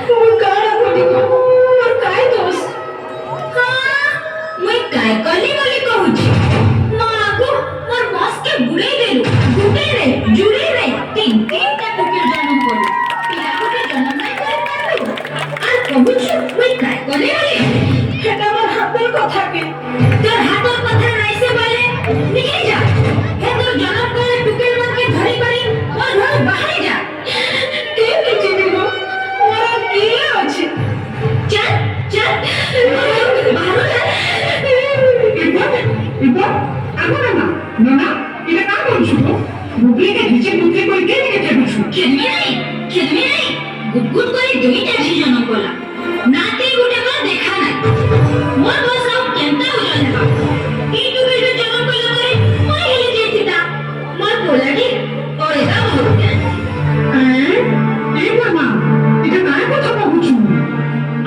मोर काना कोनी को मोर काय दोष मैं काय कली बोली कहूची मागो मोर बॉस के बुड़े देलु गुटे रे जुड़े रे तीन तीन टा टुके जन्म कोलु पिला को जन्म नहीं कर पारलु আর कहूछु मैं काय कली बोली हेटा मोर हाथर কথা के तोर हाथर কথা नाइसे बोले निकल जा हे तोर जन्म करे टुके मन के धरी करी मोर घर बाहर जा के जीविबो मोर की अछि चल चल बाहर जा इबो आगो ना ना इले का करछु तो मुगली के नीचे मुगली कोई के के चलछु खेदमी नहीं गुदगुद करे दुईटा झी जन्म कोला नाते गुटे को देखा नहीं मोर बस अब केनता हो जाने ई टुके जो जन्म कोला करे मोर हेले जेतिता मोर बोला की और एदा हो गया ए बर्मा इटा काय কথা कहछु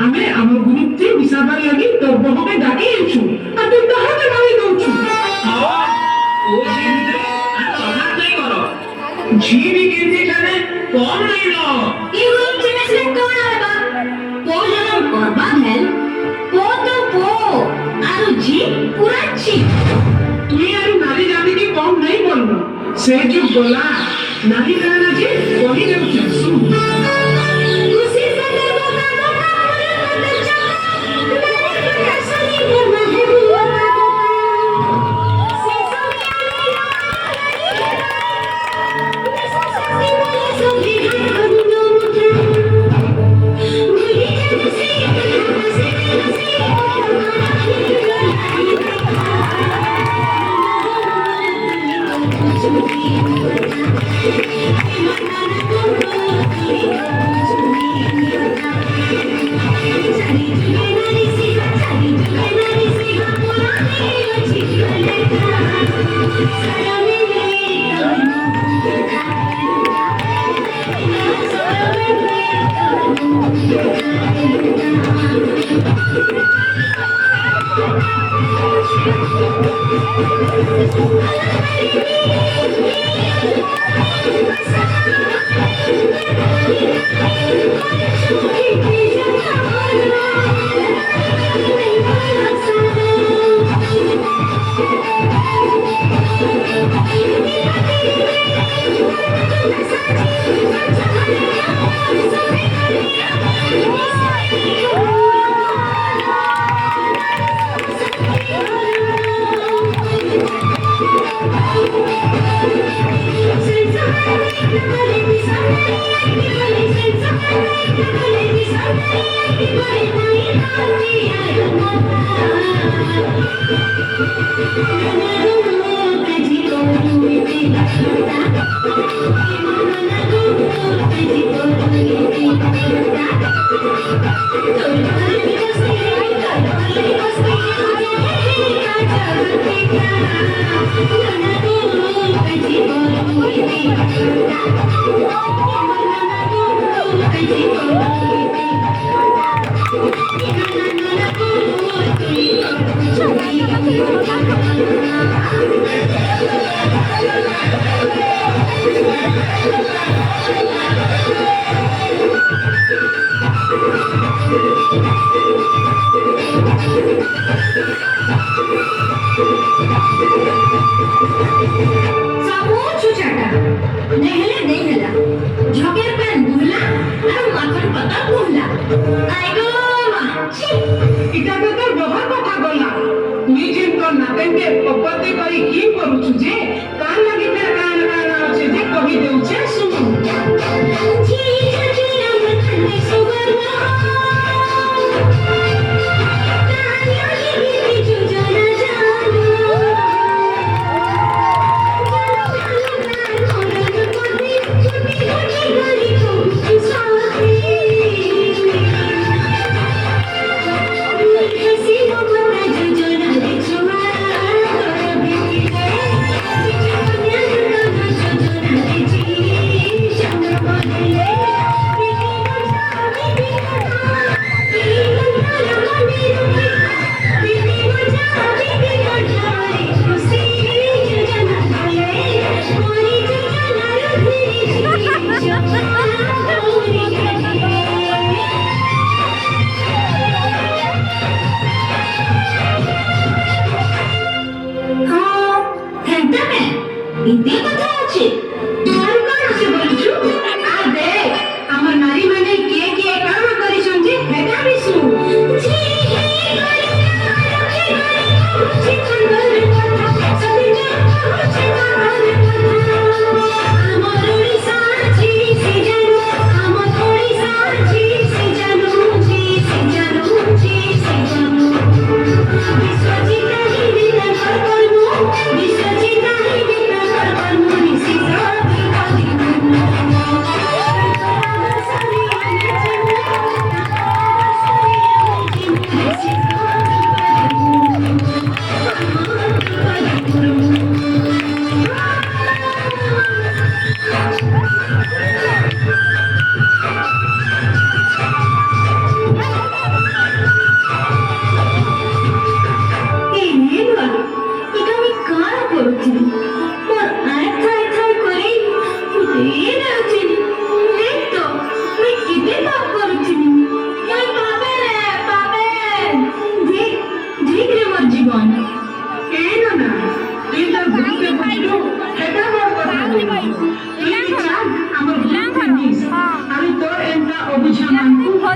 आमे हमर गुरुते मिसाबार लागि तो बहके डाके इछु आ तू कहा के गाली दउछु हां ओ जीविते तमाक नहीं करो जीवी कीर्ति जाने कौन नहीं लो ई रूप में से कौन आबा पो जन्म करबा भेल पो तो पो आरो जी पूरा छी তুই আর নারী জাতিকে কম নাই বলবো সে যে বলা নারী জানা যে কহি দেউছে শুন खुशी से देखो का मोरे पता चला मेरे असली में महबूबा से सभी हम लोग भूली जब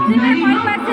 Music by Point Person.